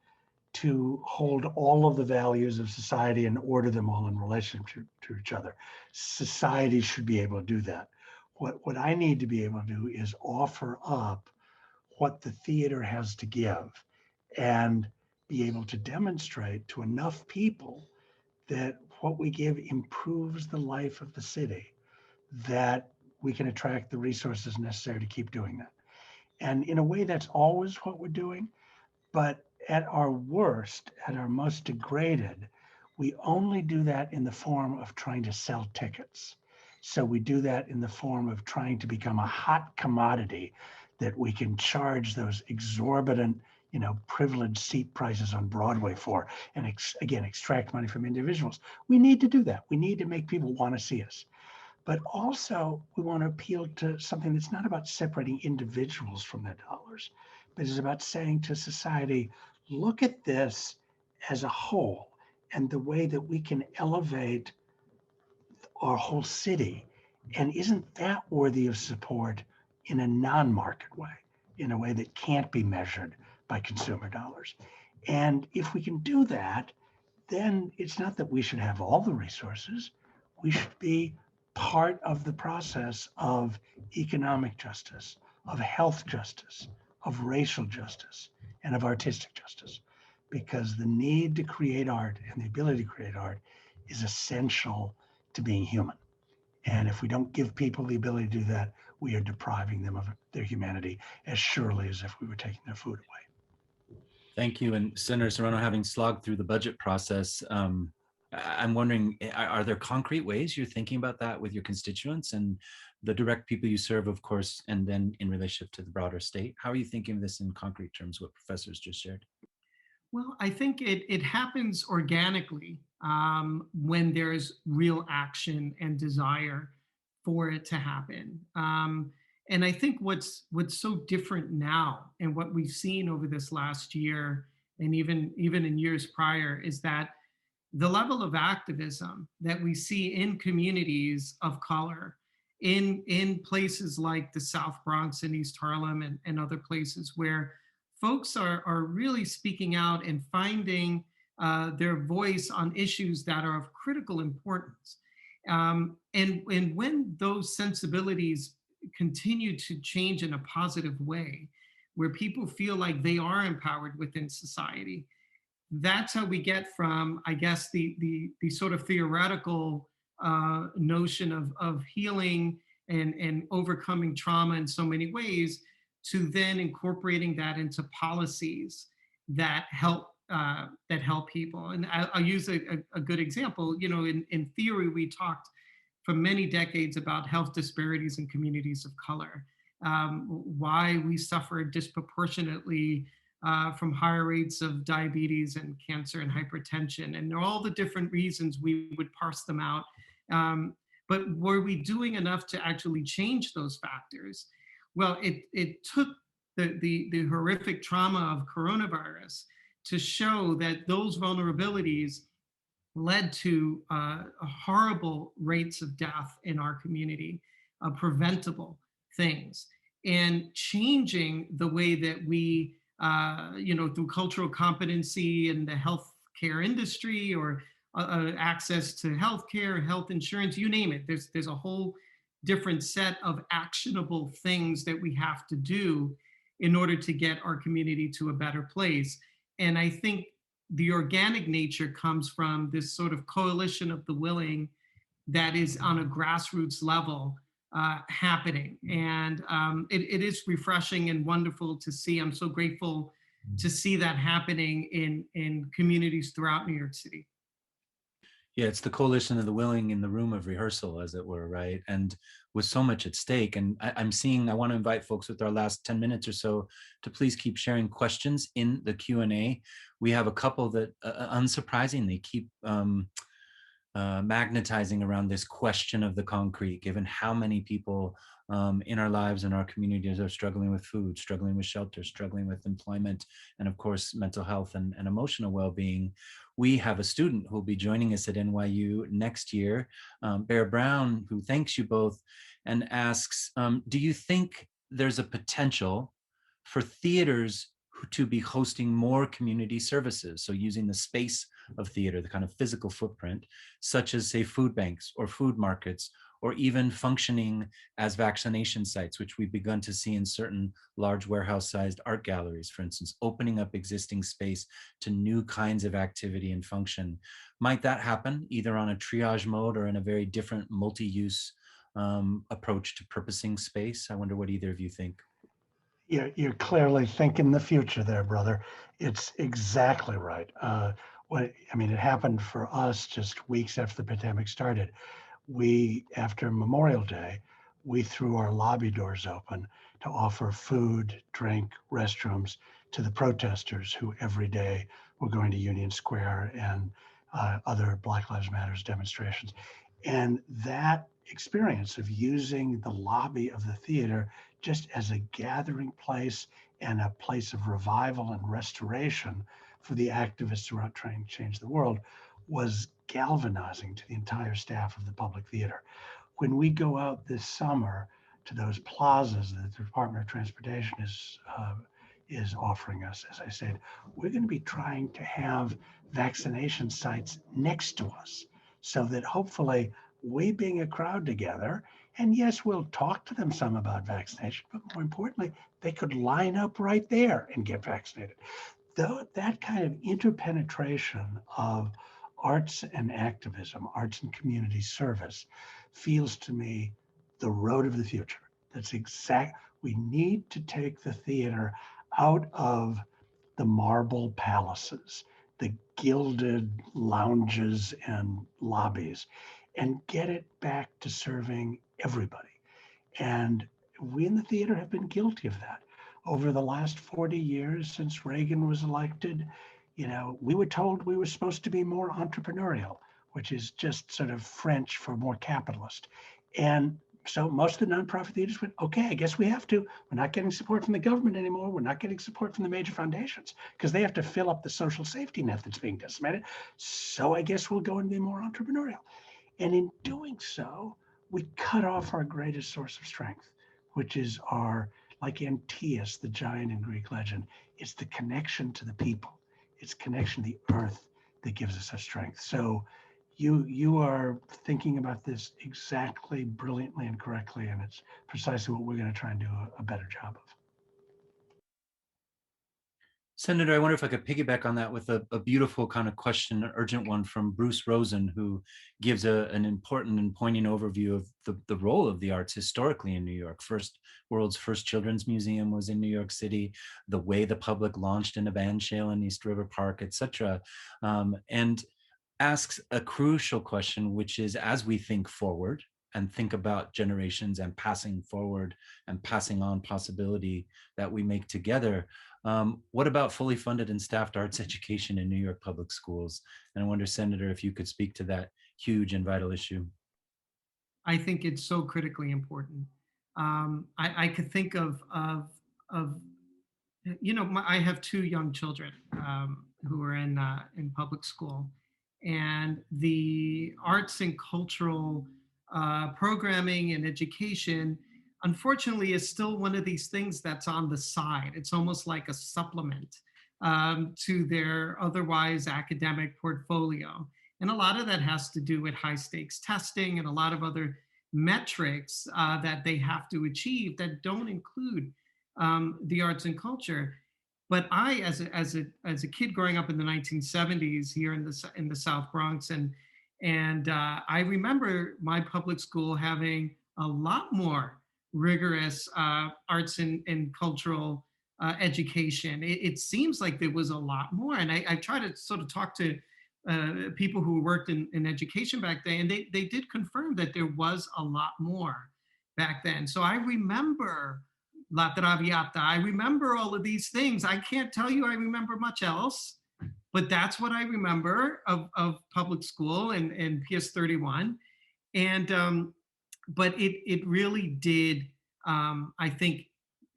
to hold all of the values of society and order them all in relation to each other. Society should be able to do that. What I need to be able to do is offer up what the theater has to give and be able to demonstrate to enough people that what we give improves the life of the city, that we can attract the resources necessary to keep doing that. And in a way, that's always what we're doing. But at our worst, at our most degraded, we only do that in the form of trying to sell tickets. So we do that in the form of trying to become a hot commodity that we can charge those exorbitant, privileged seat prices on Broadway for, and again, extract money from individuals. We need to do that. We need to make people want to see us. But also, we want to appeal to something that's not about separating individuals from their dollars, but is about saying to society, look at this as a whole and the way that we can elevate our whole city. And isn't that worthy of support in a non-market way, in a way that can't be measured by consumer dollars? And if we can do that, then it's not that we should have all the resources. We should be part of the process of economic justice, of health justice, of racial justice, and of artistic justice. Because the need to create art and the ability to create art is essential to being human. And if we don't give people the ability to do that, we are depriving them of their humanity as surely as if we were taking their food away. Thank you. And Senator Serrano, having slogged through the budget process, I'm wondering, are there concrete ways you're thinking about that with your constituents and the direct people you serve, of course, and then in relationship to the broader state? How are you thinking of this in concrete terms, what professors just shared? Well, I think it happens organically when there's real action and desire for it to happen. And I think what's so different now and what we've seen over this last year and even in years prior is that the level of activism that we see in communities of color in places like the South Bronx and East Harlem and other places where folks are really speaking out and finding their voice on issues that are of critical importance. And when those sensibilities continue to change in a positive way, where people feel like they are empowered within society, that's how we get from, I guess, the sort of theoretical notion of healing and overcoming trauma in so many ways to then incorporating that into policies that help people. And I'll use a good example. In theory, we talked for many decades about health disparities in communities of color, why we suffer disproportionately from higher rates of diabetes and cancer and hypertension, and all the different reasons we would parse them out. But were we doing enough to actually change those factors? Well, it took the horrific trauma of coronavirus to show that those vulnerabilities led to horrible rates of death in our community. preventable things, and changing the way that we, through cultural competency in the healthcare industry, or access to healthcare, health insurance, you name it. There's a whole different set of actionable things that we have to do in order to get our community to a better place. And I think the organic nature comes from this sort of coalition of the willing that is on a grassroots level happening. And it is refreshing and wonderful to see. I'm so grateful to see that happening in communities throughout New York City. Yeah, it's the coalition of the willing in the room of rehearsal, as it were, right? And with so much at stake. And I want to invite folks with our last 10 minutes or so to please keep sharing questions in the Q&A. We have a couple that unsurprisingly keep magnetizing around this question of the concrete, given how many people in our lives and our communities are struggling with food, struggling with shelter, struggling with employment, and of course, mental health and emotional well-being. We have a student who will be joining us at NYU next year, Bear Brown, who thanks you both and asks, do you think there's a potential for theaters to be hosting more community services? So using the space of theater, the kind of physical footprint, such as say food banks or food markets, or even functioning as vaccination sites, which we've begun to see in certain large warehouse-sized art galleries, for instance, opening up existing space to new kinds of activity and function. Might that happen either on a triage mode or in a very different multi-use approach to purposing space? I wonder what either of you think. You're clearly thinking the future there, brother. It's exactly right. It happened for us just weeks after the pandemic started. After Memorial Day, we threw our lobby doors open to offer food, drink, restrooms to the protesters who every day were going to Union Square and other Black Lives Matter demonstrations. And that experience of using the lobby of the theater just as a gathering place and a place of revival and restoration for the activists who are trying to change the world was galvanizing to the entire staff of the public theater. When we go out this summer to those plazas that the Department of Transportation is offering us, as I said, we're going to be trying to have vaccination sites next to us so that hopefully we being a crowd together, and yes, we'll talk to them some about vaccination, but more importantly, they could line up right there and get vaccinated. Though that kind of interpenetration of arts and activism, arts and community service, feels to me the road of the future. We need to take the theater out of the marble palaces, the gilded lounges and lobbies, and get it back to serving everybody. And we in the theater have been guilty of that. Over the last 40 years since Reagan was elected, we were told we were supposed to be more entrepreneurial, which is just sort of French for more capitalist. And so most of the nonprofit theaters went, okay, I guess we have to. We're not getting support from the government anymore. We're not getting support from the major foundations because they have to fill up the social safety net that's being decimated. So I guess we'll go and be more entrepreneurial. And in doing so, we cut off our greatest source of strength, which is like Antaeus, the giant in Greek legend, it's the connection to the people. It's connection to the earth that gives us our strength. So you are thinking about this exactly brilliantly and correctly, and it's precisely what we're going to try and do a better job of. Senator, I wonder if I could piggyback on that with a beautiful kind of question, an urgent one from Bruce Rosen, who gives an important and poignant overview of the role of the arts historically in New York. World's first children's museum was in New York City, the way the public launched in a bandshell in East River Park, etc. And asks a crucial question, which is, as we think forward and think about generations and passing forward and passing on possibility that we make together, what about fully funded and staffed arts education in New York public schools? And I wonder, Senator, if you could speak to that huge and vital issue. I think it's so critically important. I could think of I have two young children who are in public school, and the arts and cultural programming and education, unfortunately, is still one of these things that's on the side. It's almost like a supplement to their otherwise academic portfolio. And a lot of that has to do with high stakes testing and a lot of other metrics that they have to achieve that don't include the arts and culture. But I, as a kid growing up in the 1970s here in the South Bronx, and I remember my public school having a lot more rigorous arts and cultural education. It seems like there was a lot more, and I try to sort of talk to people who worked in education back then, and they did confirm that there was a lot more back then. So I remember La Traviata. I remember all of these things. I can't tell you I remember much else, but that's what I remember of public school and PS 31. And but it really did, I think,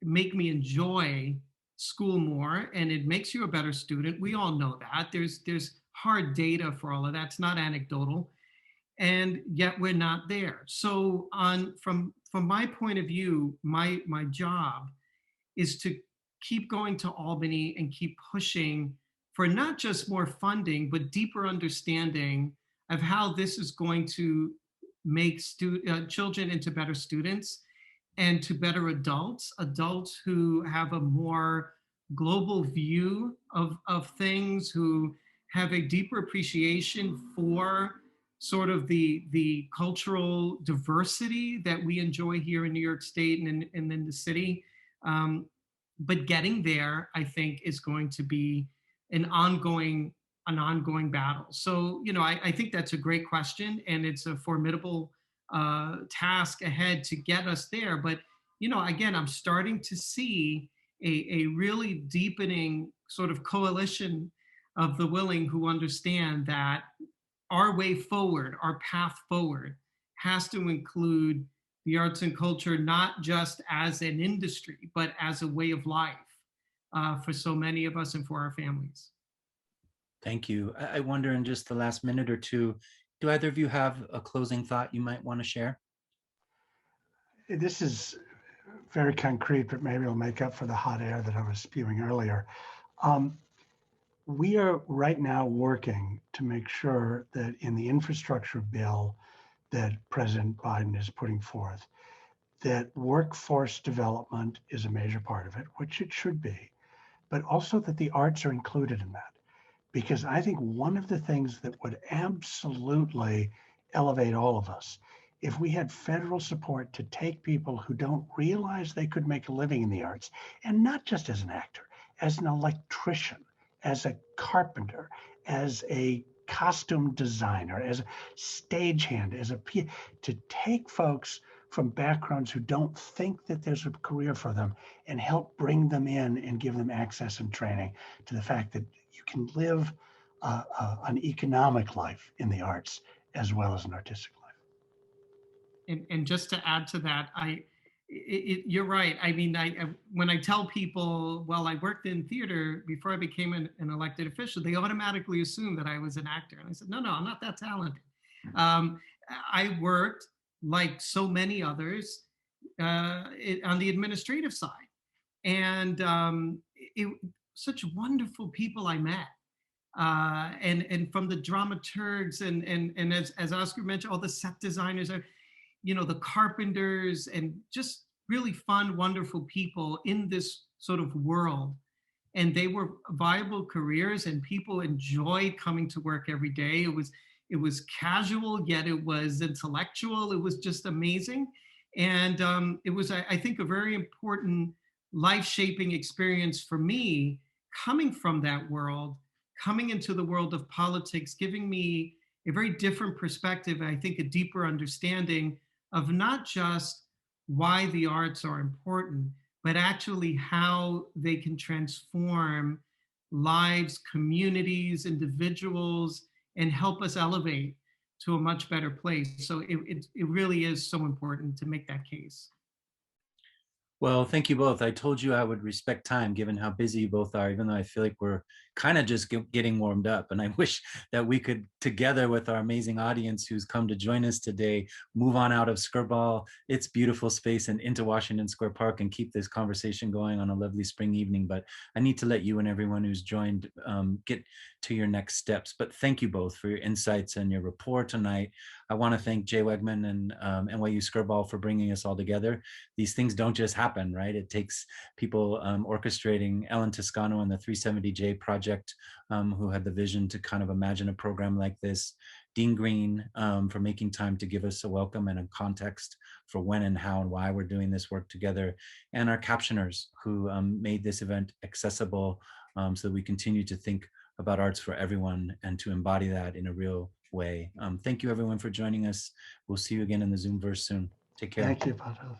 make me enjoy school more, and it makes you a better student. We all know that. There's hard data for all of that. It's not anecdotal, and yet we're not there. So from my point of view, my job is to keep going to Albany and keep pushing for not just more funding, but deeper understanding of how this is going to make children into better students and to better adults who have a more global view of things, who have a deeper appreciation for sort of the cultural diversity that we enjoy here in New York State and in the city. But getting there, I think, is going to be an ongoing battle. So, I think that's a great question, and it's a formidable task ahead to get us there. But, again, I'm starting to see a really deepening sort of coalition of the willing who understand that our way forward, our path forward, has to include the arts and culture, not just as an industry, but as a way of life for so many of us and for our families. Thank you. I wonder, in just the last minute or two, do either of you have a closing thought you might want to share? This is very concrete, but maybe it'll make up for the hot air that I was spewing earlier. We are right now working to make sure that in the infrastructure bill that President Biden is putting forth, that workforce development is a major part of it, which it should be, but also that the arts are included in that. Because I think one of the things that would absolutely elevate all of us, if we had federal support to take people who don't realize they could make a living in the arts, and not just as an actor, as an electrician, as a carpenter, as a costume designer, as a stagehand, to take folks from backgrounds who don't think that there's a career for them and help bring them in and give them access and training to the fact that you can live an economic life in the arts as well as an artistic life. And just to add to that, you're right. I mean, when I tell people, well, I worked in theater before I became an elected official, they automatically assume that I was an actor. And I said, no, I'm not that talented. I worked, like so many others, on the administrative side. And such wonderful people I met. And from the dramaturgs and as Oscar mentioned, all the set designers are, the carpenters, and just really fun, wonderful people in this sort of world. And they were viable careers, and people enjoyed coming to work every day. It was casual, yet it was intellectual. It was just amazing. And it was, I think, a very important life-shaping experience for me, coming from that world, coming into the world of politics, giving me a very different perspective, and I think a deeper understanding of not just why the arts are important, but actually how they can transform lives, communities, individuals, and help us elevate to a much better place. So it really is so important to make that case. Well, thank you both. I told you I would respect time given how busy you both are, even though I feel like we're kind of just getting warmed up. And I wish that we could, together with our amazing audience who's come to join us today, move on out of Skirball, its beautiful space, and into Washington Square Park and keep this conversation going on a lovely spring evening. But I need to let you and everyone who's joined get to your next steps. But thank you both for your insights and your rapport tonight. I want to thank Jay Wegman and NYU Skirball for bringing us all together. These things don't just happen, right? It takes people orchestrating. Ellen Toscano and the 370J project, who had the vision to kind of imagine a program like this. Dean Green, for making time to give us a welcome and a context for when and how and why we're doing this work together. And our captioners who made this event accessible so that we continue to think about arts for everyone and to embody that in a real way. Thank you everyone for joining us. We'll see you again in the Zoomverse soon. Take care. Thank you, Pato.